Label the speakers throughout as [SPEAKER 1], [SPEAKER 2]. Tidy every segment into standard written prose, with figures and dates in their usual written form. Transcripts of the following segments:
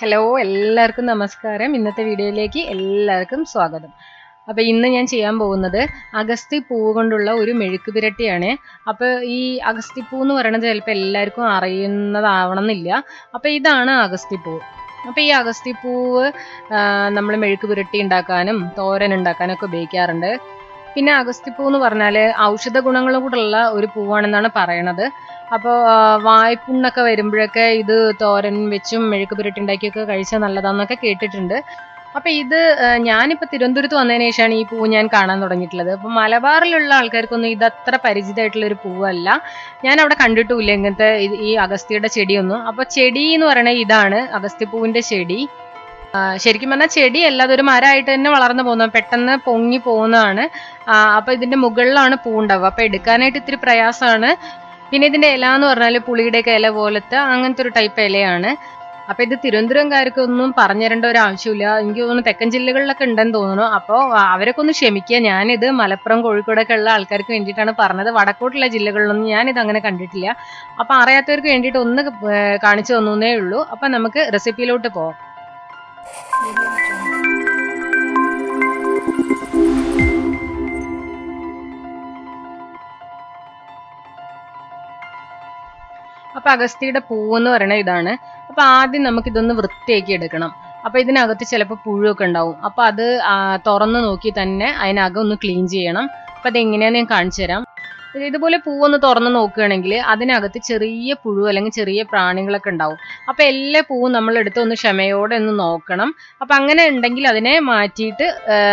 [SPEAKER 1] Hello എല്ലാവർക്കും നമസ്കാരം. ഇന്നത്തെ വീഡിയോയിലേക്ക് എല്ലാവർക്കും സ്വാഗതം. അപ്പോൾ ഇന്ന് ഞാൻ ചെയ്യാൻ പോകുന്നത് അഗസ്തി പൂവ് കൊണ്ടുള്ള ഒരു മെഴുക്ക് പുരട്ടിയാണ്. അപ്പോൾ ഈ അഗസ്തി പൂ എന്ന് പറയുന്നത് ചിലപ്പോൾ എല്ലാവർക്കും അറിയുന്നതാവണം എന്നില്ല. അപ്പോൾ ഇതാണ് അഗസ്തി പൂവ്. അപ്പോൾ ഈ അഗസ്തി പൂവ് നമ്മൾ മെഴുക്ക് പുരട്ടി ഉണ്ടാക്കാനും തോരൻ ഉണ്ടാക്കാനും ഒക്കെ ഉപയോഗിക്കാറുണ്ട്. പിന്നെ അഗസ്തിപ്പൂ എന്ന് പറഞ്ഞാൽ ഔഷധ ഗുണങ്ങളും കൂടെയുള്ള ഒരു പൂവാണെന്നാണ് പറയണത്. അപ്പോൾ വായ്പുണ്ണൊക്കെ വരുമ്പോഴൊക്കെ ഇത് തോരൻ വെച്ചും മെഴുക്ക് പുരട്ടി ഉണ്ടാക്കിയൊക്കെ കഴിച്ചാൽ നല്ലതാണെന്നൊക്കെ കേട്ടിട്ടുണ്ട്. അപ്പോൾ ഇത് ഞാനിപ്പോൾ തിരുവനന്തപുരത്ത് വന്നതിന് ശേഷമാണ് ഈ പൂവ് ഞാൻ കാണാൻ തുടങ്ങിയിട്ടുള്ളത്. അപ്പോൾ മലബാറിലുള്ള ആൾക്കാർക്കൊന്നും ഇത് അത്ര പരിചിതമായിട്ടുള്ളൊരു പൂവല്ല. ഞാൻ അവിടെ കണ്ടിട്ടുമില്ല ഇങ്ങനത്തെ ഈ അഗസ്തിയുടെ ചെടിയൊന്നും. അപ്പോൾ ചെടി എന്ന് പറയുന്നത് ഇതാണ് അഗസ്തിപ്പൂവിൻ്റെ ചെടി. ശരിക്കും പറഞ്ഞാൽ ചെടിയല്ല, അതൊരു മരമായിട്ട് തന്നെ വളർന്നു പോകുന്നത്, പെട്ടെന്ന് പൊങ്ങി പോകുന്നതാണ്. അപ്പോൾ ഇതിൻ്റെ മുകളിലാണ് പൂ ഉണ്ടാവുക. അപ്പോൾ എടുക്കാനായിട്ട് ഇത്തിരി പ്രയാസമാണ്. പിന്നെ ഇതിൻ്റെ ഇല എന്ന് പറഞ്ഞാൽ പുളിയുടെയൊക്കെ ഇല പോലത്തെ അങ്ങനത്തെ ഒരു ടൈപ്പ് ഇലയാണ്. അപ്പോൾ ഇത് തിരുവനന്തപുരംകാർക്കൊന്നും പറഞ്ഞു തരേണ്ട ഒരു ആവശ്യമില്ല. എനിക്ക് തോന്നുന്നു തെക്കൻ ജില്ലകളിലൊക്കെ ഉണ്ടെന്ന് തോന്നുന്നു. അപ്പോൾ അവരൊക്കെ ഒന്ന് ക്ഷമിക്കുക. ഞാനിത് മലപ്പുറം കോഴിക്കോടൊക്കെ ഉള്ള ആൾക്കാർക്ക് വേണ്ടിയിട്ടാണ് പറഞ്ഞത്. വടക്കോട്ടുള്ള ജില്ലകളിലൊന്നും ഞാനിത് അങ്ങനെ കണ്ടിട്ടില്ല. അപ്പോൾ അറിയാത്തവർക്ക് വേണ്ടിയിട്ട് ഒന്ന് കാണിച്ചു തന്നേ ഉള്ളൂ. അപ്പോൾ നമുക്ക് റെസിപ്പിയിലോട്ട് പോകാം. അപ്പൊ അഗസ്തിയുടെ പൂവെന്ന് പറയുന്നത് ഇതാണ്. അപ്പൊ ആദ്യം നമുക്കിതൊന്ന് വൃത്തിയാക്കി എടുക്കണം. അപ്പൊ ഇതിനകത്ത് ചിലപ്പോൾ പുഴുവൊക്കെ ഉണ്ടാവും. അപ്പൊ അത് തുറന്ന് നോക്കി തന്നെ അതിനകം ഒന്ന് ക്ലീൻ ചെയ്യണം. അപ്പൊ അതെങ്ങനെയാന്ന് ഞാൻ കാണിച്ചു തരാം. ഇതുപോലെ പൂവൊന്ന് തുറന്ന് നോക്കുകയാണെങ്കിൽ അതിനകത്ത് ചെറിയ പുഴു അല്ലെങ്കിൽ ചെറിയ പ്രാണികളൊക്കെ ഉണ്ടാവും. അപ്പോൾ എല്ലാ പൂവും നമ്മൾ എടുത്ത് ഒന്ന് ക്ഷമയോടെ ഒന്ന് നോക്കണം. അപ്പോൾ അങ്ങനെ ഉണ്ടെങ്കിൽ അതിനെ മാറ്റിയിട്ട്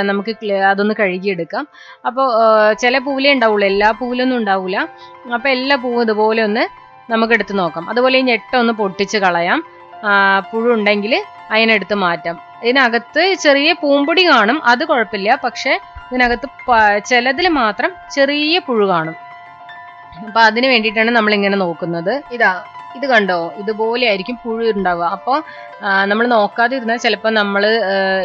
[SPEAKER 1] നമുക്ക് അതൊന്ന് കഴുകിയെടുക്കാം. അപ്പോൾ ചില പൂവിലേ ഉണ്ടാവുള്ളൂ, എല്ലാ പൂവിലൊന്നും ഉണ്ടാവില്ല. അപ്പോൾ എല്ലാ പൂവും ഇതുപോലെ ഒന്ന് നമുക്ക് എടുത്ത് നോക്കാം. അതുപോലെ ഈ ഞെട്ട ഒന്ന് പൊട്ടിച്ച് കളയാം. പുഴു ഉണ്ടെങ്കിൽ അതിനെടുത്ത് മാറ്റാം. ഇതിനകത്ത് ചെറിയ പൂമ്പൊടി കാണും, അത് കുഴപ്പമില്ല. പക്ഷെ ഇതിനകത്ത് ചിലതിൽ മാത്രം ചെറിയ പുഴു കാണും. അപ്പൊ അതിന് വേണ്ടിയിട്ടാണ് നമ്മൾ ഇങ്ങനെ നോക്കുന്നത്. ഇത് കണ്ടോ, ഇതുപോലെ ആയിരിക്കും പുഴു ഉണ്ടാവുക. അപ്പോൾ നമ്മൾ നോക്കാതെ ഇരുന്നാൽ ചിലപ്പോൾ നമ്മൾ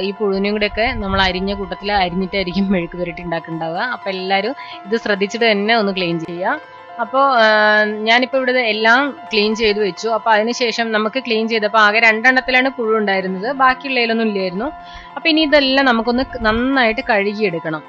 [SPEAKER 1] ഈ പുഴുവിനെയും കൂടെയൊക്കെ നമ്മൾ അരിഞ്ഞ കൂട്ടത്തിൽ അരിഞ്ഞിട്ടായിരിക്കും മെഴുക്ക് പുരട്ടി ഉണ്ടാക്കുന്നുണ്ടാവുക. അപ്പം എല്ലാവരും ഇത് ശ്രദ്ധിച്ചിട്ട് തന്നെ ഒന്ന് ക്ലീൻ ചെയ്യുക. അപ്പോൾ ഞാനിപ്പോൾ ഇവിടെ എല്ലാം ക്ലീൻ ചെയ്ത് വെച്ചു. അപ്പോൾ അതിനുശേഷം നമുക്ക് ക്ലീൻ ചെയ്തപ്പോൾ ആകെ 2 എണ്ണത്തിലാണ് പുഴു ഉണ്ടായിരുന്നത്, ബാക്കിയുള്ളതിലൊന്നും ഇല്ലായിരുന്നു. അപ്പോൾ ഇനി ഇതെല്ലാം നമുക്കൊന്ന് നന്നായിട്ട് കഴുകിയെടുക്കണം.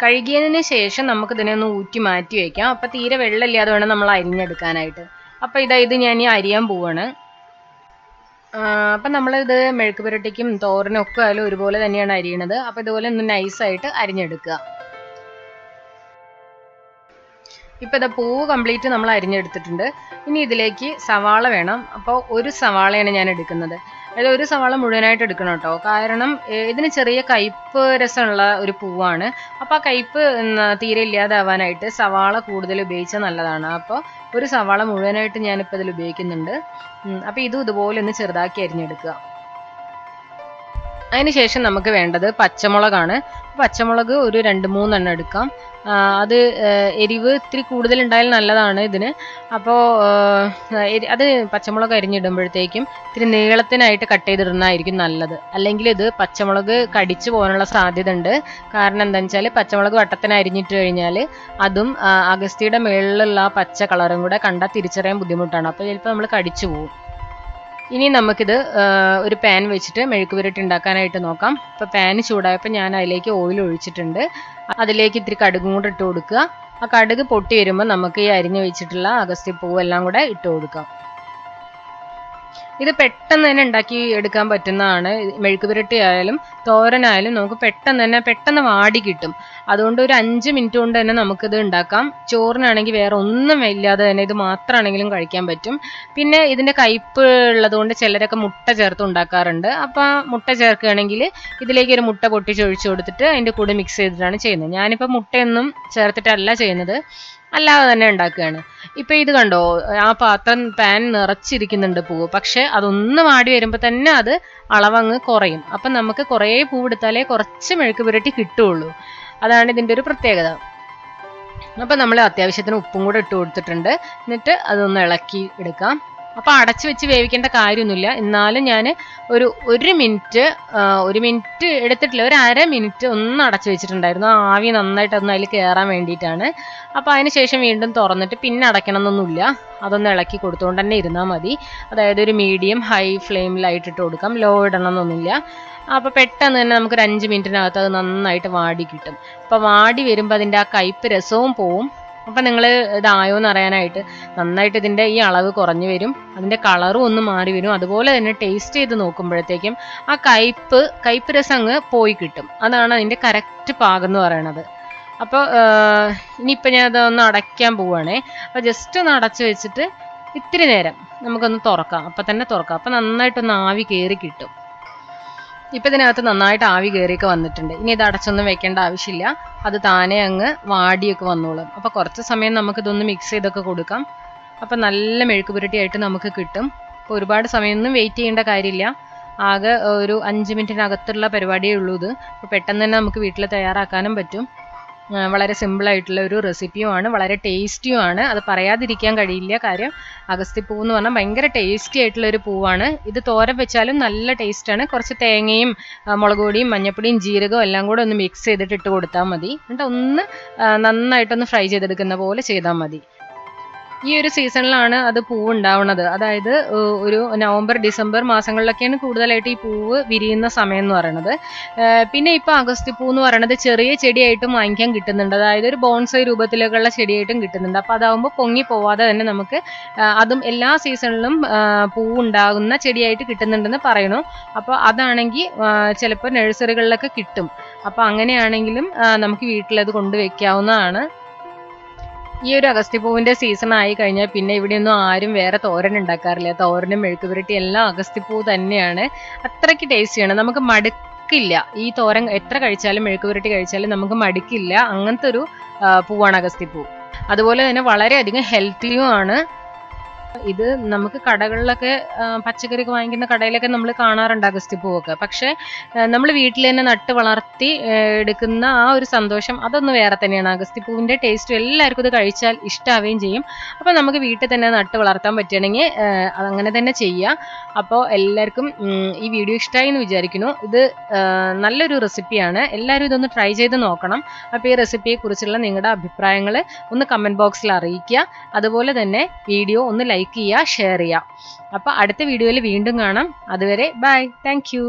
[SPEAKER 1] കഴുകിയതിന് ശേഷം നമുക്ക് ഇതിനെ ഒന്ന് ഊറ്റി മാറ്റി വയ്ക്കാം. അപ്പം തീരെ വെള്ളമില്ലാതെ വേണം നമ്മൾ അരിഞ്ഞെടുക്കാനായിട്ട്. അപ്പം ഇത് ഞാൻ ഈ അരിയാൻ പോവാണ്. അപ്പം നമ്മളിത് മെഴുക്ക് പുരട്ടിക്കും തോരനും ഒക്കെ ആയാലും ഒരുപോലെ തന്നെയാണ് അരിയണത്. അപ്പം ഇതുപോലെ ഒന്ന് നൈസായിട്ട് അരിഞ്ഞെടുക്കുക. ഇപ്പം ഇതാ പൂവ് കംപ്ലീറ്റ് നമ്മൾ അരിഞ്ഞെടുത്തിട്ടുണ്ട്. ഇനി ഇതിലേക്ക് സവാള വേണം. അപ്പോൾ ഒരു സവാളയാണ് ഞാൻ എടുക്കുന്നത്. അതായത് ഒരു സവാള മുഴുവനായിട്ട് എടുക്കണം കേട്ടോ. കാരണം ഇതിന് ചെറിയ കയ്പ്പ് രസമുള്ള ഒരു പൂവാണ്. അപ്പോൾ ആ കയ്പ്പ് തീരെ ഇല്ലാതാവാനായിട്ട് സവാള കൂടുതൽ ഉപയോഗിച്ചാൽ നല്ലതാണ്. അപ്പോൾ ഒരു സവാള മുഴുവനായിട്ട് ഞാനിപ്പോൾ ഇതിൽ ഉപയോഗിക്കുന്നുണ്ട്. അപ്പോൾ ഇതുപോലെ ഒന്ന് ചെറുതാക്കി അരിഞ്ഞെടുക്കുക. അതിനുശേഷം നമുക്ക് വേണ്ടത് പച്ചമുളകാണ്. പച്ചമുളക് ഒരു 2-3 എണ്ണം എടുക്കാം. അത് എരിവ് ഇത്തിരി കൂടുതലുണ്ടായാൽ നല്ലതാണ് ഇതിന്. അപ്പോൾ അത് പച്ചമുളക് അരിഞ്ഞിടുമ്പോഴത്തേക്കും ഇത്തിരി നീളത്തിനായിട്ട് കട്ട് ചെയ്തിടുന്നതായിരിക്കും നല്ലത്. അല്ലെങ്കിൽ ഇത് പച്ചമുളക് കടിച്ചു പോകാനുള്ള സാധ്യത ഉണ്ട്. കാരണം എന്താണെന്ന് വെച്ചാൽ പച്ചമുളക് വട്ടത്തിന് അരിഞ്ഞിട്ട് കഴിഞ്ഞാൽ അതും അഗസ്തിയുടെ മുകളിലുള്ള ആ പച്ച കളറും കൂടെ കണ്ടാൽ തിരിച്ചറിയാൻ ബുദ്ധിമുട്ടാണ്. അപ്പോൾ ചിലപ്പോൾ നമ്മൾ കടിച്ചു പോകും. ഇനി നമുക്കിത് ഒരു പാൻ വെച്ചിട്ട് മെഴുക്ക് പുരട്ടി ഉണ്ടാക്കാനായിട്ട് നോക്കാം. അപ്പോൾ പാൻ ചൂടായപ്പോൾ ഞാൻ അതിലേക്ക് ഓയിൽ ഒഴിച്ചിട്ടുണ്ട്. അതിലേക്ക് ഇത്തിരി കടുകും കൂടെ ഇട്ട് കൊടുക്കുക. ആ കടുക് പൊട്ടി വരുമ്പോൾ നമുക്ക് ഈ അരിഞ്ഞു വെച്ചിട്ടുള്ള അഗസ്തി പൂവെല്ലാം കൂടെ ഇട്ട് കൊടുക്കാം. ഇത് പെട്ടെന്ന് തന്നെ ഉണ്ടാക്കി എടുക്കാൻ പറ്റുന്നതാണ്. മെഴുക്ക് പുരട്ടി ആയാലും തോരനായാലും നമുക്ക് പെട്ടെന്ന് വാടി കിട്ടും. അതുകൊണ്ട് ഒരു 5 മിനിറ്റ് കൊണ്ട് തന്നെ നമുക്കിത് ഉണ്ടാക്കാം. ചോറിനാണെങ്കിൽ വേറെ ഒന്നും ഇല്ലാതെ തന്നെ ഇത് മാത്രമാണെങ്കിലും കഴിക്കാൻ പറ്റും. പിന്നെ ഇതിൻ്റെ കയ്പ്പ് ഉള്ളതുകൊണ്ട് ചിലരൊക്കെ മുട്ട ചേർത്ത് ഉണ്ടാക്കാറുണ്ട്. അപ്പോൾ മുട്ട ചേർക്കുകയാണെങ്കിൽ ഇതിലേക്ക് ഒരു മുട്ട പൊട്ടിച്ചൊഴിച്ച് കൊടുത്തിട്ട് അതിൻ്റെ കൂടെ മിക്സ് ചെയ്തിട്ടാണ് ചെയ്യുന്നത്. ഞാനിപ്പോൾ മുട്ടയൊന്നും ചേർത്തിട്ടല്ല ചെയ്യുന്നത്. അല്ലാതെ തന്നെ ഉണ്ടാക്കുകയാണ്. ഇപ്പൊ ഇത് കണ്ടോ, ആ പാൻ നിറച്ചിരിക്കുന്നുണ്ട് പൂവ്. പക്ഷെ അതൊന്ന് വാടി വരുമ്പോ തന്നെ അത് അളവങ്ങ് കുറയും. അപ്പൊ നമുക്ക് കുറേ പൂവ് എടുത്താലേ കുറച്ച് മെഴുക്ക് പുരട്ടി കിട്ടുള്ളൂ. അതാണ് ഇതിന്റെ ഒരു പ്രത്യേകത. അപ്പൊ നമ്മൾ അത്യാവശ്യത്തിന് ഉപ്പും കൂടെ ഇട്ട് കൊടുത്തിട്ടുണ്ട്. എന്നിട്ട് അതൊന്ന് ഇളക്കി എടുക്കാം. അപ്പൊ അടച്ചു വെച്ച് വേവിക്കേണ്ട കാര്യമൊന്നുമില്ല. എന്നാലും ഞാൻ ഒരു മിനിറ്റ് എടുത്തിട്ടില്ല, ഒരു അര മിനിറ്റ് ഒന്ന് അടച്ചു വെച്ചിട്ടുണ്ടായിരുന്നു. ആവി നന്നായിട്ട് ഒന്ന് അതിൽ കയറാൻ വേണ്ടിയിട്ടാണ്. അപ്പൊ അതിനുശേഷം വീണ്ടും തുറന്നിട്ട് പിന്നെ അടയ്ക്കണമെന്നൊന്നുമില്ല. അതൊന്ന് ഇളക്കി കൊടുത്തുകൊണ്ട് തന്നെ ഇരുന്നാൽ മതി. അതായത് ഒരു മീഡിയം ഹൈ ഫ്ലെയിമിലായിട്ടിട്ട് കൊടുക്കാം, ലോ ഇടണമെന്നൊന്നുമില്ല. അപ്പൊ പെട്ടെന്ന് തന്നെ നമുക്കൊരു 5 മിനിറ്റിനകത്ത് അത് നന്നായിട്ട് വാടി കിട്ടും. അപ്പൊ വാടി വരുമ്പോൾ അതിൻ്റെ ആ കയ്പ്പ് രസവും പോവും. അപ്പൊ നിങ്ങൾ ഇതായോന്ന് അറിയാനായിട്ട് നന്നായിട്ട് ഇതിന്റെ ഈ അളവ് കുറഞ്ഞു വരും, അതിന്റെ കളറും ഒന്ന് മാറി വരും. അതുപോലെ തന്നെ ടേസ്റ്റ് ചെയ്ത് നോക്കുമ്പോഴത്തേക്കും ആ കയ്പ്പ് രസം അങ്ങ് പോയി കിട്ടും. അതാണ് അതിന്റെ കറക്റ്റ് പാകം എന്ന് പറയണത്. അപ്പോൾ ഇനിയിപ്പോൾ ഞാൻ അതൊന്ന് അടയ്ക്കാൻ പോവുകയാണേ. അപ്പോൾ ജസ്റ്റ് ഒന്ന് അടച്ചു വെച്ചിട്ട് ഇത്തിരി നേരം നമുക്കൊന്ന് തുറക്കാം. അപ്പം തന്നെ തുറക്കാം. അപ്പം നന്നായിട്ടൊന്ന് ആവി കയറി കിട്ടും. ഇപ്പം ഇതിനകത്ത് നന്നായിട്ട് ആവി കയറിയൊക്കെ വന്നിട്ടുണ്ട്. ഇനി ഇത് അടച്ചൊന്നും വെക്കേണ്ട ആവശ്യമില്ല, അത് താനെ അങ്ങ് വാടിയൊക്കെ വന്നോളും. അപ്പോൾ കുറച്ച് സമയം നമുക്കിതൊന്ന് മിക്സ് ചെയ്തൊക്കെ കൊടുക്കാം. അപ്പം നല്ല മെഴുക്ക് പുരട്ടിയായിട്ട് നമുക്ക് കിട്ടും. അപ്പോൾ ഒരുപാട് സമയമൊന്നും വെയിറ്റ് ചെയ്യേണ്ട കാര്യമില്ല. ആകെ ഒരു 5 മിനിറ്റിനകത്തുള്ള പരിപാടിയേ ഉള്ളൂ ഇത്. അപ്പോൾ പെട്ടെന്ന് തന്നെ നമുക്ക് വീട്ടിൽ തയ്യാറാക്കാനും പറ്റും. വളരെ സിമ്പിളായിട്ടുള്ള ഒരു റെസിപ്പിയുമാണ്, വളരെ ടേസ്റ്റിയുമാണ്. അത് പറയാതിരിക്കാൻ കഴിയില്ല. കാര്യം അഗസ്തിപ്പൂ എന്ന് പറഞ്ഞാൽ ഭയങ്കര ടേസ്റ്റി ആയിട്ടുള്ള ഒരു പൂവാണ്. ഇത് തോരൻ വെച്ചാലും നല്ല ടേസ്റ്റാണ്. കുറച്ച് തേങ്ങയും മുളക് പൊടിയും മഞ്ഞപ്പൊടിയും ജീരകവും എല്ലാം കൂടെ ഒന്ന് മിക്സ് ചെയ്തിട്ട് ഇട്ട് കൊടുത്താൽ മതി. എന്നിട്ട് ഒന്ന് നന്നായിട്ടൊന്ന് ഫ്രൈ ചെയ്തെടുക്കുന്ന പോലെ ചെയ്താൽ മതി. ഈ ഒരു സീസണിലാണ് അത് പൂവ് ഉണ്ടാവുന്നത്. അതായത് ഒരു നവംബർ ഡിസംബർ മാസങ്ങളിലൊക്കെയാണ് കൂടുതലായിട്ട് ഈ പൂവ് വിരിയുന്ന സമയം എന്ന് പറയുന്നത്. പിന്നെ ഇപ്പൊ അഗസ്തിപ്പൂ എന്ന് പറയുന്നത് ചെറിയ ചെടിയായിട്ടും വാങ്ങിക്കാൻ കിട്ടുന്നുണ്ട്. അതായത് ഒരു ബോൺസൈ രൂപത്തിലേക്കുള്ള ചെടിയായിട്ടും കിട്ടുന്നുണ്ട്. അപ്പൊ അതാവുമ്പോൾ പൊങ്ങി പോവാതെ തന്നെ നമുക്ക് അതും എല്ലാ സീസണിലും പൂവ് ഉണ്ടാകുന്ന ചെടിയായിട്ട് കിട്ടുന്നുണ്ടെന്ന് പറയണു. അപ്പോൾ അതാണെങ്കിൽ ചിലപ്പോൾ നഴ്സറികളിലൊക്കെ കിട്ടും. അപ്പൊ അങ്ങനെയാണെങ്കിലും നമുക്ക് വീട്ടിലത് കൊണ്ടുവയ്ക്കാവുന്നതാണ്. ഈ ഒരു അഗസ്തിപ്പൂവിന്റെ സീസൺ ആയി കഴിഞ്ഞാൽ പിന്നെ ഇവിടെയൊന്നും ആരും വേറെ തോരൻ ഉണ്ടാക്കാറില്ല. തോരനും മെഴുക്ക് പുരട്ടി എല്ലാം അഗസ്തിപ്പൂ തന്നെയാണ്. അത്രയ്ക്ക് ടേസ്റ്റിയാണ്, നമുക്ക് മടുക്കില്ല. ഈ തോരൻ എത്ര കഴിച്ചാലും മെഴുക്ക് പുരട്ടി കഴിച്ചാലും നമുക്ക് മടുക്കില്ല. അങ്ങനത്തെ ഒരു പൂവാണ് അഗസ്തിപ്പൂ. അതുപോലെ തന്നെ വളരെയധികം ഹെൽത്തിയും ആണ്. ഇത് നമുക്ക് കടകളിലൊക്കെ പച്ചക്കറിയൊക്കെ വാങ്ങിക്കുന്ന കടയിലൊക്കെ നമ്മൾ കാണാറുണ്ട് അഗസ്തിപ്പൂവൊക്കെ. പക്ഷെ നമ്മൾ വീട്ടിൽ തന്നെ നട്ട് വളർത്തി എടുക്കുന്ന ആ ഒരു സന്തോഷം അതൊന്ന് വേറെ തന്നെയാണ്. അഗസ്തിപ്പൂവിന്റെ ടേസ്റ്റ് എല്ലാവർക്കും ഇത് കഴിച്ചാൽ ഇഷ്ടാവുകയും ചെയ്യും. അപ്പോൾ നമുക്ക് വീട്ടിൽ തന്നെ നട്ട് വളർത്താൻ പറ്റുകയാണെങ്കിൽ അങ്ങനെ തന്നെ ചെയ്യുക. അപ്പോൾ എല്ലാവർക്കും ഈ വീഡിയോ ഇഷ്ടമായി എന്ന് വിചാരിക്കുന്നു. ഇത് നല്ലൊരു റെസിപ്പിയാണ്, എല്ലാവരും ഇതൊന്ന് ട്രൈ ചെയ്ത് നോക്കണം. അപ്പോൾ ഈ റെസിപ്പിയെ കുറിച്ചുള്ള നിങ്ങളുടെ അഭിപ്രായങ്ങൾ ഒന്ന് കമന്റ് ബോക്സിൽ അറിയിക്കുക. അതുപോലെ തന്നെ വീഡിയോ ഒന്ന് ലൈക്ക് ചെയ്യുക, ഷെയർ ചെയ്യുക. അപ്പോൾ അടുത്ത വീഡിയോയിൽ വീണ്ടും കാണാം. അതുവരെ ബൈ, താങ്ക് യു.